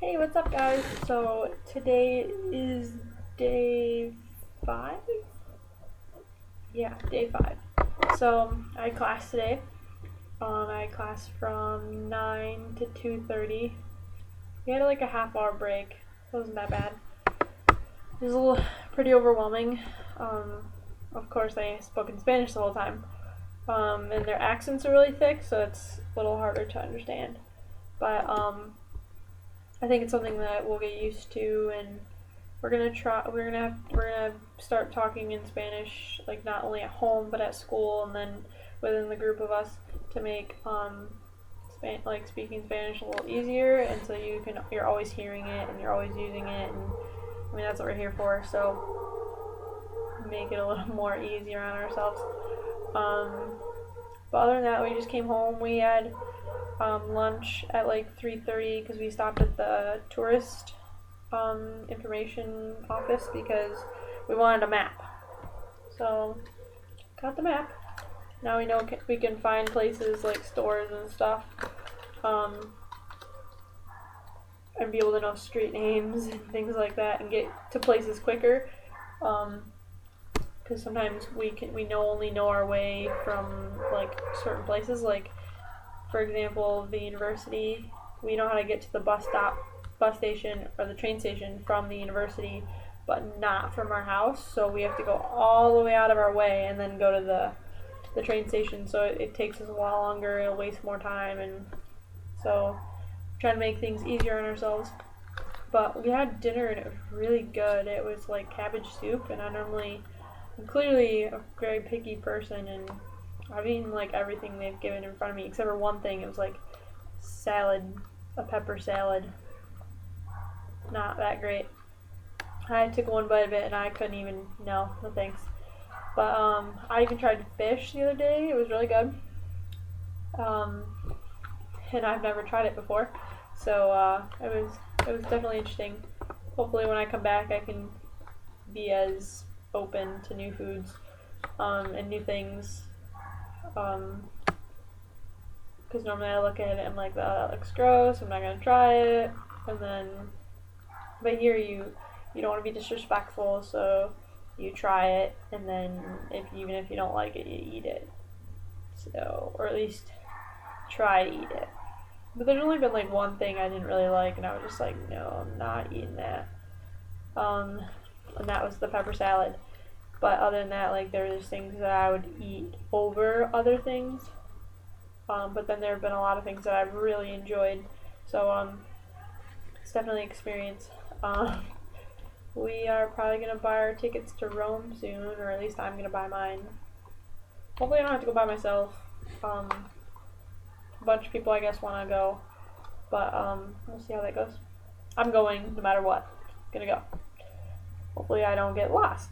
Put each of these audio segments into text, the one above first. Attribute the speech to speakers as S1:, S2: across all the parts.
S1: Hey, what's up, guys? So today is day 5? Yeah, day 5. So I had class today. I had class from 9 to 2:30. We had like a half-hour break. It wasn't that bad. It was a little pretty overwhelming. Of course, I spoke in Spanish the whole time. And their accents are really thick, so it's a little harder to understand. But I think it's something that we'll get used to, and we're gonna start talking in Spanish, like not only at home but at school, and then within the group of us to make like speaking Spanish a little easier, and so you're always hearing it and you're always using it, and I mean that's what we're here for. So make it a little more easier on ourselves. But other than that, we just came home. We had lunch at like 3:30 because we stopped at the tourist information office because we wanted a map. So got the map. Now we know we can find places like stores and stuff, and be able to know street names and things like that, and get to places quicker. Because sometimes we only know our way from like certain places. Like for example, the university. We know how to get to the bus station, or the train station from the university, but not from our house. So we have to go all the way out of our way and then go to the train station. So it takes us a while longer. It'll waste more time, and so trying to make things easier on ourselves. But we had dinner and it was really good. It was like cabbage soup, and I'm clearly a very picky person, and I've eaten like everything they've given in front of me except for one thing. It was like salad, a pepper salad. Not that great. I took one bite of it and I couldn't even, no thanks. But I even tried fish the other day. It was really good. And I've never tried it before, so it was definitely interesting. Hopefully, when I come back, I can be as open to new foods and new things. Because normally I look at it and I'm like, oh, that looks gross. I'm not gonna try it. And then, but here you don't want to be disrespectful, so you try it, and then even if you don't like it, you eat it. So, or at least try to eat it. But there's only been like one thing I didn't really like, and I was just like, no, I'm not eating that. And that was the pepper salad. But other than that, like there were just things that I would eat over other things. But then there have been a lot of things that I've really enjoyed. So it's definitely an experience. We are probably gonna buy our tickets to Rome soon, or at least I'm gonna buy mine. Hopefully, I don't have to go by myself. A bunch of people, I guess, want to go, but we'll see how that goes. I'm going no matter what. Gonna go. Hopefully, I don't get lost.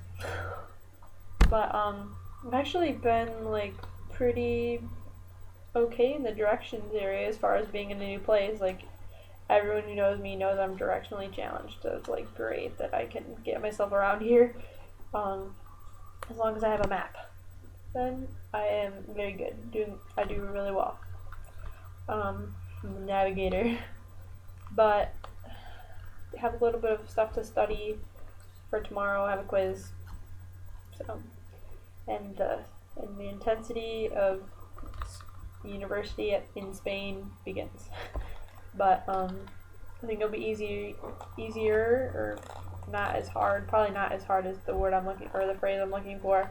S1: But I've actually been like pretty okay in the directions area as far as being in a new place. Like everyone who knows me knows I'm directionally challenged, so it's like great that I can get myself around here. As long as I have a map, then I am very good. I do really well. I'm a navigator, but I have a little bit of stuff to study for tomorrow. I have a quiz, so and the intensity of university in Spain begins. But I think it'll be easier, or not as hard. Probably not as hard as the phrase I'm looking for.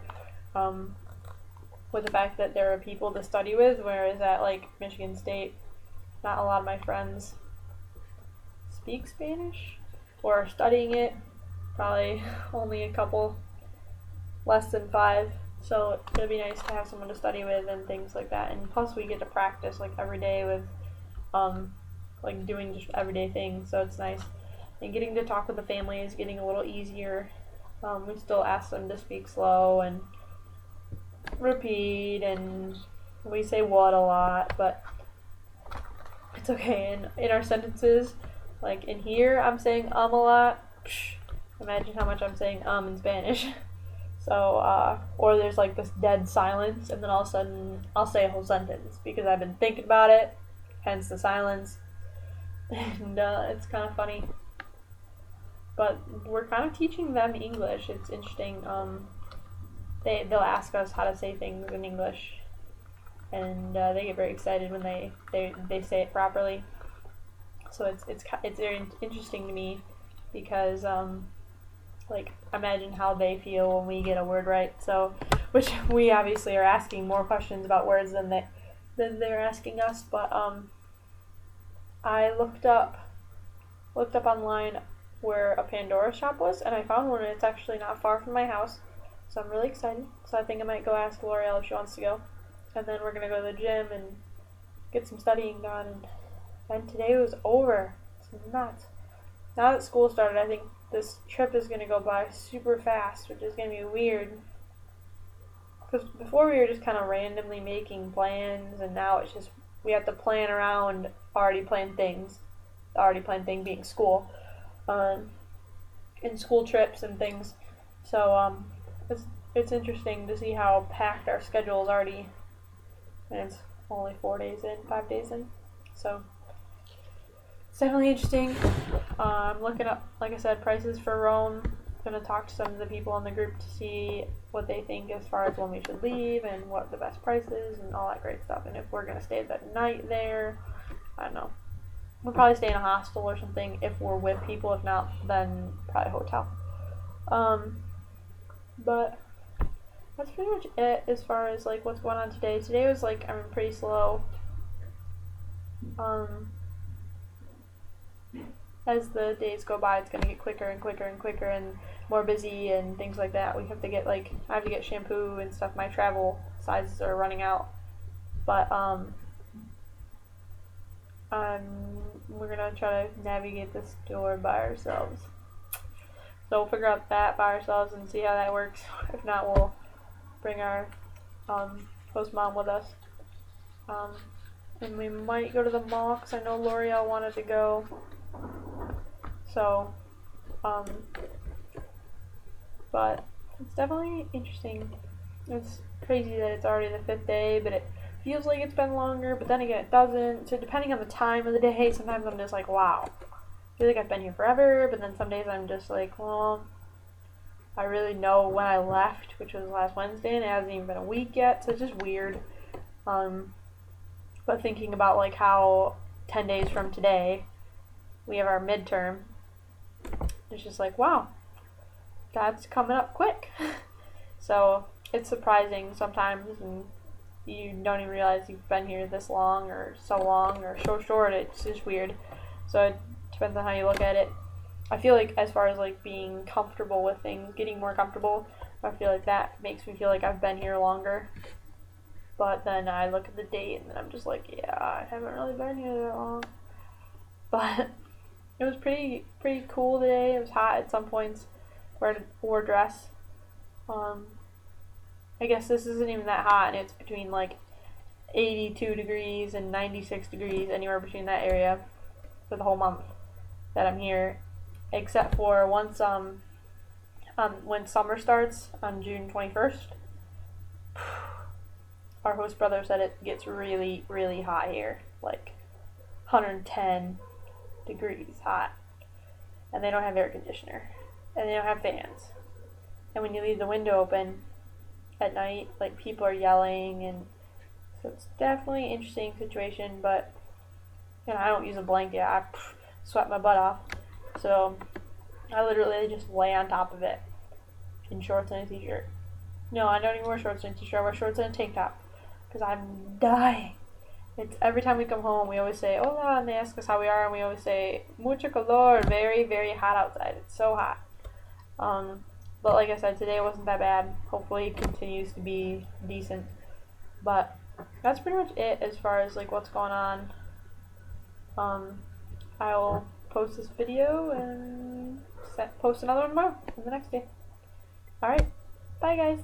S1: With the fact that there are people to study with, whereas at like Michigan State, not a lot of my friends speak Spanish or are studying it. Probably only a couple, less than 5. So it'd be nice to have someone to study with and things like that. And plus, we get to practice like every day with like doing just everyday things, so it's nice. And getting to talk with the family is getting a little easier. We still ask them to speak slow and repeat, and we say what a lot, but it's okay. And in our sentences, like in here, I'm saying a lot. Imagine how much I'm saying in Spanish. So, or there's like this dead silence, and then all of a sudden I'll say a whole sentence because I've been thinking about it, hence the silence. and it's kind of funny. But we're kind of teaching them English. It's interesting. They'll ask us how to say things in English, and they get very excited when they say it properly. So it's very interesting to me because like imagine how they feel when we get a word right. So which we obviously are asking more questions about words than they're asking us. But I looked up online where a Pandora shop was, and I found one, and it's actually not far from my house. So I'm really excited. So I think I might go ask L'Oreal if she wants to go, and then we're gonna go to the gym and get some studying done. And today was over. It's nuts. Now that school started, I think this trip is gonna go by super fast, which is gonna be weird. Because before we were just kind of randomly making plans, and now it's just we have to plan around already planned things. The already planned thing being school, and school trips and things. So it's interesting to see how packed our schedule is already, and it's only 5 days in. So it's definitely interesting. I'm looking up, like I said, prices for Rome. I'm gonna talk to some of the people in the group to see what they think as far as when we should leave and what the best price is and all that great stuff. And if we're gonna stay the night there, I don't know. We'll probably stay in a hostel or something if we're with people. If not, then probably a hotel. But that's pretty much it as far as like what's going on today. Today was like pretty slow. As the days go by, it's gonna get quicker and quicker and quicker and more busy and things like that. I have to get shampoo and stuff. My travel sizes are running out, but we're gonna try to navigate the store by ourselves. So we'll figure out that by ourselves and see how that works. If not, we'll bring our host mom with us. And we might go to the mall because I know L'Oreal wanted to go. So, but it's definitely interesting. It's crazy that it's already the 5th day, but it feels like it's been longer, but then again it doesn't. So depending on the time of the day, sometimes I'm just like, wow, I feel like I've been here forever, but then some days I'm just like, well, I really know when I left, which was last Wednesday, and it hasn't even been a week yet, so it's just weird. But thinking about like how 10 days from today we have our midterm, it's just like, wow, that's coming up quick. So it's surprising sometimes, and you don't even realize you've been here this long or so short. It's just weird. So it depends on how you look at it. I feel like as far as like being comfortable with things, getting more comfortable, I feel like that makes me feel like I've been here longer. But then I look at the date and then I'm just like, yeah, I haven't really been here that long. But it was pretty cool today. It was hot at some points. Wore a dress. I guess this isn't even that hot, and it's between like 82 degrees and 96 degrees, anywhere between that area for the whole month that I'm here, except for once when summer starts on June 21st. Our host brother said it gets really, really hot here, like 110 degrees hot, and they don't have air conditioner, and they don't have fans, and when you leave the window open at night, like people are yelling, and so it's definitely an interesting situation. But I don't use a blanket. I sweat my butt off, so I literally just lay on top of it in shorts and a t-shirt. No, I don't even wear shorts and a t-shirt. I wear shorts and a tank top because I'm dying. It's every time we come home, we always say hola, and they ask us how we are, and we always say mucho calor, very, very hot outside. It's so hot. But like I said, today wasn't that bad. Hopefully it continues to be decent. But that's pretty much it as far as like what's going on. I'll post this video and post another one tomorrow, the next day. Alright, bye guys.